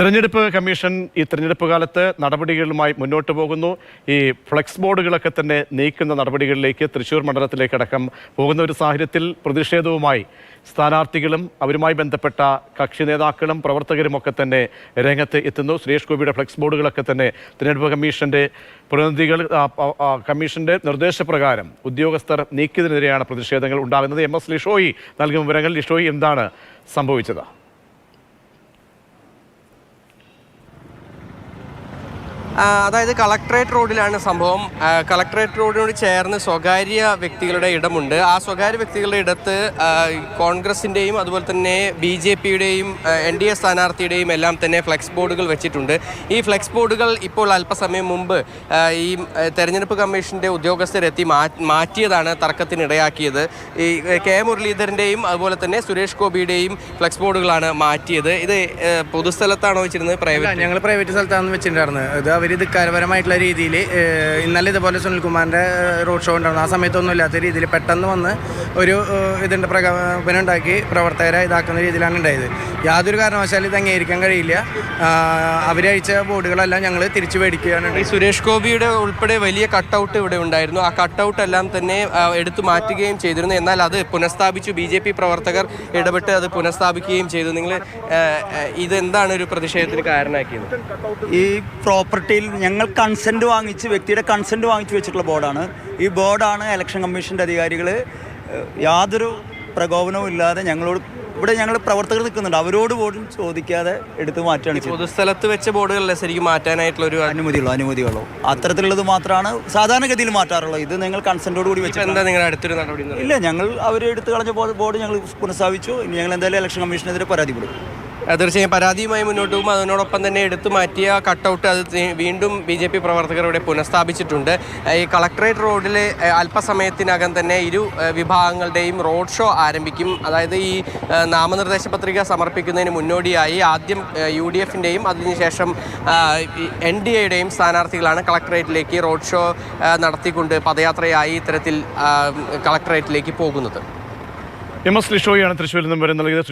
തെരഞ്ഞെടുപ്പ് കമ്മീഷൻ ഈ തെരഞ്ഞെടുപ്പ് കാലത്ത് നടപടികളുമായി മുന്നോട്ട് പോകുന്നു. ഈ ഫ്ലെക്സ് ബോർഡുകളൊക്കെ തന്നെ നീക്കുന്ന നടപടികളിലേക്ക് തൃശ്ശൂർ മണ്ഡലത്തിലേക്കടക്കം പോകുന്ന ഒരു സാഹചര്യത്തിൽ പ്രതിഷേധവുമായി സ്ഥാനാർത്ഥികളും അവരുമായി ബന്ധപ്പെട്ട കക്ഷി നേതാക്കളും പ്രവർത്തകരുമൊക്കെ തന്നെ രംഗത്ത് എത്തുന്നു. സുരേഷ് ഗോപിയുടെ ഫ്ലെക്സ് ബോർഡുകളൊക്കെ തന്നെ തെരഞ്ഞെടുപ്പ് കമ്മീഷന്റെ പ്രതിനിധികൾ കമ്മീഷന്റെ നിർദ്ദേശപ്രകാരം ഉദ്യോഗസ്ഥർ നീക്കിയതിനെതിരെയാണ് പ്രതിഷേധങ്ങൾ ഉണ്ടാകുന്നത്. MS ലിഷോയി നൽകുന്ന വിവരങ്ങൾ. ലിഷോയി, എന്താണ് സംഭവിച്ചത്? അതായത് കളക്ട്രേറ്റ് റോഡിലാണ് സംഭവം. കളക്ട്രേറ്റ് റോഡിനോട് ചേർന്ന് സ്വകാര്യ വ്യക്തികളുടെ ഇടമുണ്ട്. ആ സ്വകാര്യ വ്യക്തികളുടെ ഇടത്ത് കോൺഗ്രസിൻ്റെയും അതുപോലെ തന്നെ BJPയുടെയും NDA സ്ഥാനാർത്ഥിയുടെയും എല്ലാം തന്നെ ഫ്ലെക്സ് ബോർഡുകൾ വെച്ചിട്ടുണ്ട്. ഈ ഫ്ലെക്സ് ബോർഡുകൾ ഇപ്പോൾ അല്പസമയം മുമ്പ് ഈ തെരഞ്ഞെടുപ്പ് കമ്മീഷൻ്റെ ഉദ്യോഗസ്ഥരെത്തി മാറ്റിയതാണ് തർക്കത്തിനിടയാക്കിയത്. ഈ K മുരളീധരൻ്റെയും അതുപോലെ തന്നെ സുരേഷ് ഗോപിയുടെയും ഫ്ലെക്സ് ബോർഡുകളാണ് മാറ്റിയത്. ഇത് പൊതുസ്ഥലത്താണോ വെച്ചിരുന്നത്? ഞങ്ങൾ പ്രൈവറ്റ് സ്ഥലത്താണ് വെച്ചിട്ടുണ്ടായിരുന്നത്. ഇത് കാര്യപരമായിട്ടുള്ള രീതിയിൽ ഇന്നലെ ഇതുപോലെ സുനിൽകുമാറിൻ്റെ റോഡ് ഷോ ഉണ്ടായിരുന്നു. ആ സമയത്തൊന്നും ഇല്ലാത്ത രീതിയിൽ പെട്ടെന്ന് വന്ന് ഒരു ഇതിൻ്റെ പ്രകമ്പനം ഉണ്ടാക്കി പ്രവർത്തകരെ ഇതാക്കുന്ന രീതിയിലാണ് ഉണ്ടായത്. യാതൊരു കാരണവശാലും ഇത് അംഗീകരിക്കാൻ കഴിയില്ല. അവരയച്ച ബോർഡുകളെല്ലാം ഞങ്ങൾ തിരിച്ചു മേടിക്കുകയാണ്. ഈ സുരേഷ് ഗോപിയുടെ ഉൾപ്പെടെ വലിയ കട്ടൗട്ട് ഇവിടെ ഉണ്ടായിരുന്നു. ആ കട്ടൗട്ട് എല്ലാം തന്നെ എടുത്തു മാറ്റുകയും ചെയ്തിരുന്നു. എന്നാൽ അത് പുനഃസ്ഥാപിച്ചു. BJP പ്രവർത്തകർ ഇടപെട്ട് അത് പുനഃസ്ഥാപിക്കുകയും ചെയ്തു. നിങ്ങൾ ഇതെന്താണ് ഒരു പ്രതിഷേധത്തിന് കാരണമാക്കിയത്? ഈ പ്രോപ്പർട്ടിയിൽ ഞങ്ങൾ കൺസെൻറ്റ് വാങ്ങിച്ച് വ്യക്തിയുടെ കൺസെൻറ്റ് വാങ്ങിച്ച് വെച്ചിട്ടുള്ള ബോർഡാണ്. ഈ ബോർഡാണ് ഇലക്ഷൻ കമ്മീഷൻ്റെ അധികാരികൾ യാതൊരു പ്രകോപനവും ഇല്ലാതെ ഞങ്ങളോട് ഇവിടെ ഞങ്ങൾ പ്രവർത്തകർ നിൽക്കുന്നുണ്ട്, അവരോട് പോലും ചോദിക്കാതെ എടുത്ത് മാറ്റുകയാണ് ചെയ്തത്. പൊതുസ്ഥലത്ത് വെച്ച ബോർഡുകളല്ലേ ശരിക്കും മാറ്റാനായിട്ടുള്ളൊരു അനുമതികളോ അത്തരത്തിലുള്ളത് മാത്രമാണ് സാധാരണഗതിയിൽ മാറ്റാറുള്ളത്. ഇത് നിങ്ങൾ കൺസെൻറ്റോട് കൂടി വെച്ചാൽ എന്താ നിങ്ങളുടെ അടുത്തൊരു നടപടി? ഇല്ല, ഞങ്ങൾ അവർ എടുത്ത് കളഞ്ഞ ബോർഡ് ഞങ്ങൾ പുനഃസ്ഥാപിച്ചു. ഇനി ഞങ്ങൾ എന്തായാലും ഇലക്ഷൻ കമ്മീഷനെതിരെ പരാതിപ്പെടും. തീർച്ചയായും പരാതിയുമായി മുന്നോട്ട് പോകും. അതിനോടൊപ്പം തന്നെ എടുത്തു മാറ്റിയ കട്ടൗട്ട് അത് വീണ്ടും BJP പ്രവർത്തകർ ഇവിടെ പുനഃസ്ഥാപിച്ചിട്ടുണ്ട്. ഈ കളക്ട്രേറ്റ് റോഡിൽ അല്പസമയത്തിനകം തന്നെ ഇരു വിഭാഗങ്ങളുടെയും റോഡ് ഷോ ആരംഭിക്കും. അതായത് ഈ നാമനിർദ്ദേശ പത്രിക സമർപ്പിക്കുന്നതിന് മുന്നോടിയായി ആദ്യം UDFൻ്റെയും അതിനുശേഷം NDAയുടെയും സ്ഥാനാർത്ഥികളാണ് കളക്ട്രേറ്റിലേക്ക് റോഡ് ഷോ നടത്തിക്കൊണ്ട് പദയാത്രയായി ഇത്തരത്തിൽ കളക്ട്രേറ്റിലേക്ക് പോകുന്നത്. MS ലിഷോയാണ് തൃശ്ശൂരിൽ നിന്നും വരുന്നത്.